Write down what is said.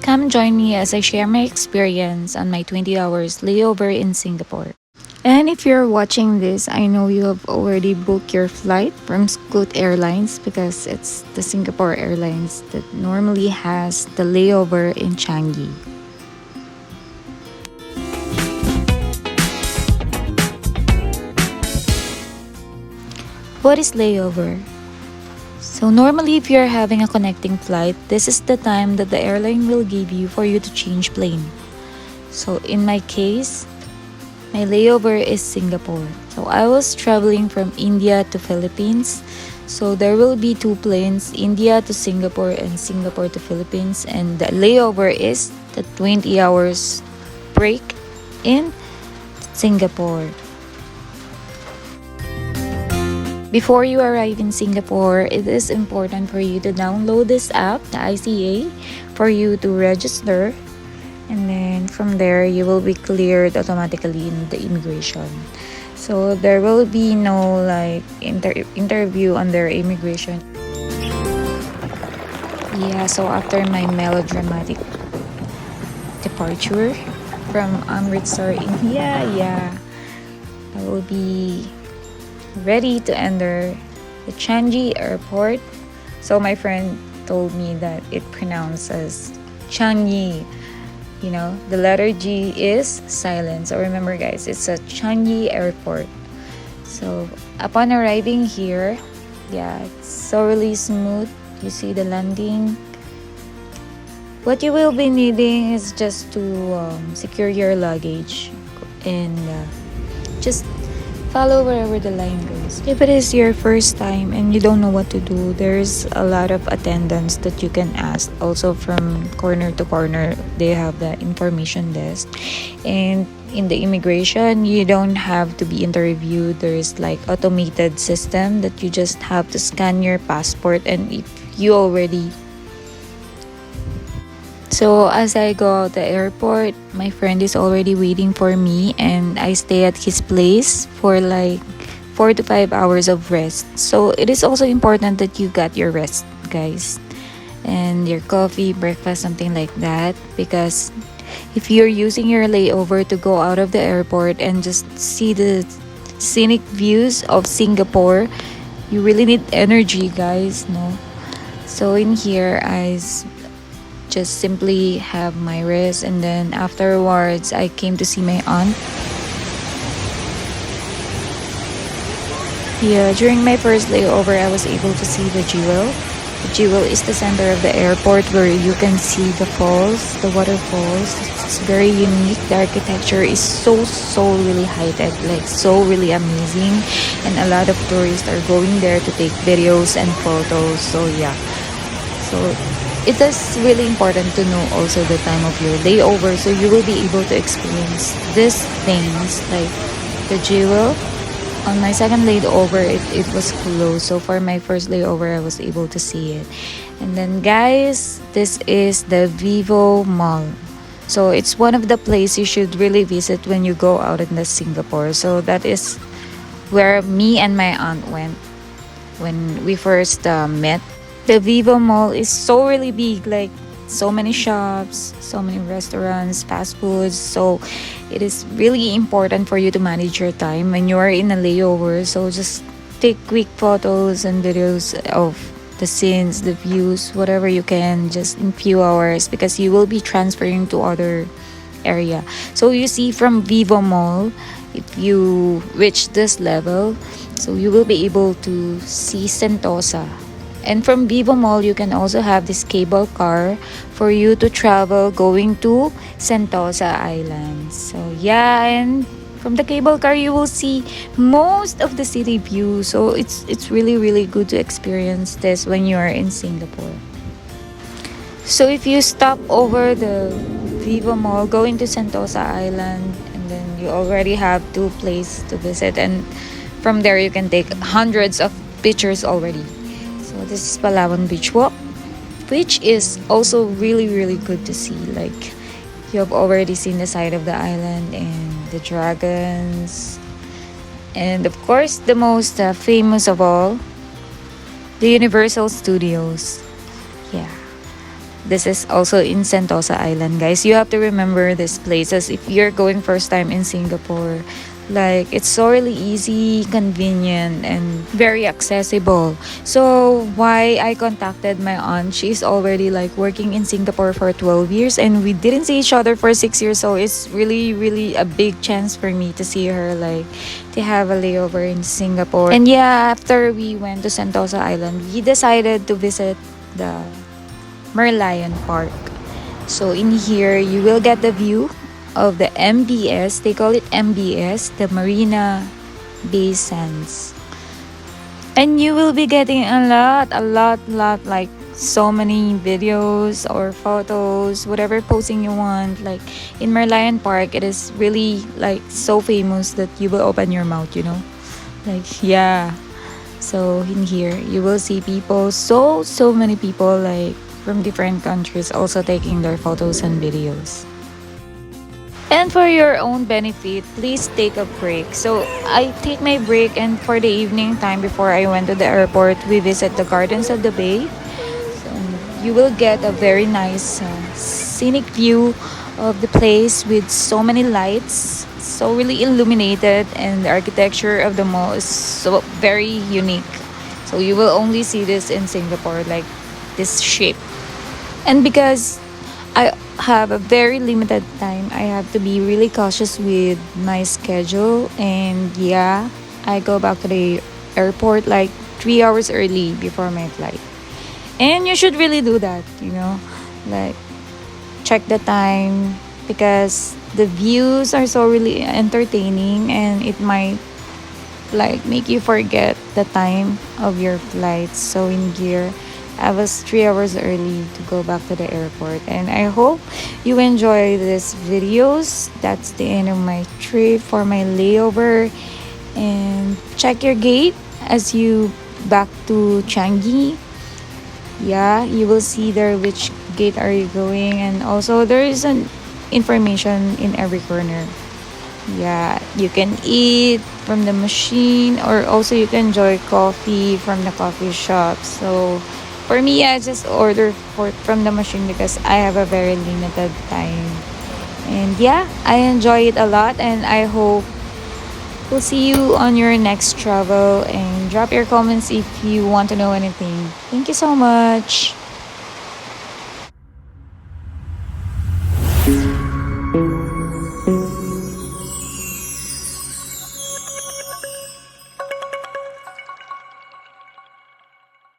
Come join me as I share my experience on my 20 hours layover in Singapore. And if you're watching this, I know you have already booked your flight from Scoot Airlines because it's the Singapore Airlines that normally has the layover in Changi. What is layover? So normally if you're having a connecting flight, this is the time that the airline will give you for you to change plane. So in my case, my layover is Singapore. So I was traveling from India to Philippines. So there will be two planes, India to Singapore and Singapore to Philippines. And the layover is the 20 hours break in Singapore. Before you arrive in Singapore, it is important for you to download this app, the ICA, for you to register. And then from there, you will be cleared automatically in the immigration. So there will be no interview under immigration. Yeah, so after my melodramatic departure from Amritsar, India, I will be ready to enter the Changi airport. So my friend told me that it pronounces Changi. You know, the letter G is silent. So remember guys, it's a Changi airport. So upon arriving here, it's so really smooth. You see the landing. What you will be needing is just to secure your luggage and just follow wherever the line goes. If it is your first time and you don't know what to do, there's a lot of attendants that you can ask. Also from corner to corner, they have the information desk. And in the immigration, you don't have to be interviewed. There is like automated system that you just have to scan your passport, and if you already. So as I go out the airport, my friend is already waiting for me, and I stay at his place for like 4 to 5 hours of rest. So it is also important that you got your rest, guys, and your coffee, breakfast, something like that, because if you're using your layover to go out of the airport and just see the scenic views of Singapore, you really need energy, guys, no? So in here, just simply have my rest, and then afterwards I came to see my aunt. During my first layover, I was able to see the jewel. The jewel is the center of the airport where you can see the falls, the waterfalls. It's very unique. The architecture is so really high-tech, like so really amazing, and a lot of tourists are going there to take videos and photos. So it is really important to know also the time of your layover, so you will be able to experience these things like the jewel. On my second layover, it was closed. So for my first layover, I was able to see it. And then guys, this is the Vivo Mall. So it's one of the places you should really visit when you go out in the Singapore. So that is where me and my aunt went when we first met. The Vivo Mall is so really big, like so many shops, so many restaurants, fast foods. So it is really important for you to manage your time when you are in a layover. So just take quick photos and videos of the scenes, the views, whatever you can, just in few hours, because you will be transferring to other area. So you see from Vivo Mall, if you reach this level, so you will be able to see Sentosa. And from Vivo Mall, you can also have this cable car for you to travel going to Sentosa Island. So and from the cable car, you will see most of the city view. So it's really good to experience this when you are in Singapore. So if you stop over the Vivo Mall, going to Sentosa Island, and then you already have two places to visit, and from there you can take hundreds of pictures already. So this is Palawan Beach Walk, which is also really good to see. Like, you have already seen the side of the island and the dragons, and of course the most famous of all, the Universal Studios. This is also in Sentosa Island, guys. You have to remember these places if you're going first time in Singapore. Like, it's so really easy, convenient, and very accessible. So, why I contacted my aunt, she's already like working in Singapore for 12 years, and we didn't see each other for 6 years. So, it's really, really a big chance for me to see her, like, to have a layover in Singapore. And yeah, after we went to Sentosa Island, we decided to visit the Merlion Park. So in here, you will get the view of the MBS. They call it MBS, the Marina Bay Sands. And you will be getting a lot, like so many videos or photos, whatever posing you want. Like in Merlion Park, it is really like so famous that you will open your mouth, you know? Like, yeah. So in here, you will see people, so many people like from different countries also taking their photos and videos. And for your own benefit, please take a break. So I take my break, and for the evening time before I went to the airport, we visit the Gardens of the Bay. So you will get a very nice scenic view of the place with so many lights, so really illuminated, and the architecture of the mall is so very unique. So you will only see this in Singapore, like this shape. And because I have a very limited time, I have to be really cautious with my schedule. And yeah, I go back to the airport like 3 hours early before my flight. And you should really do that, you know, like check the time, because the views are so really entertaining, and it might like make you forget the time of your flight. So in here, I was 3 hours early to go back to the airport, and I hope you enjoy these videos. That's the end of my trip for my layover. And check your gate as you back to Changi. Yeah, you will see there which gate are you going, and also there is an information in every corner. Yeah, you can eat from the machine, or also you can enjoy coffee from the coffee shop. So for me, I just order from the machine because I have a very limited time. And yeah, I enjoy it a lot, and I hope we'll see you on your next travel. And drop your comments if you want to know anything. Thank you so much.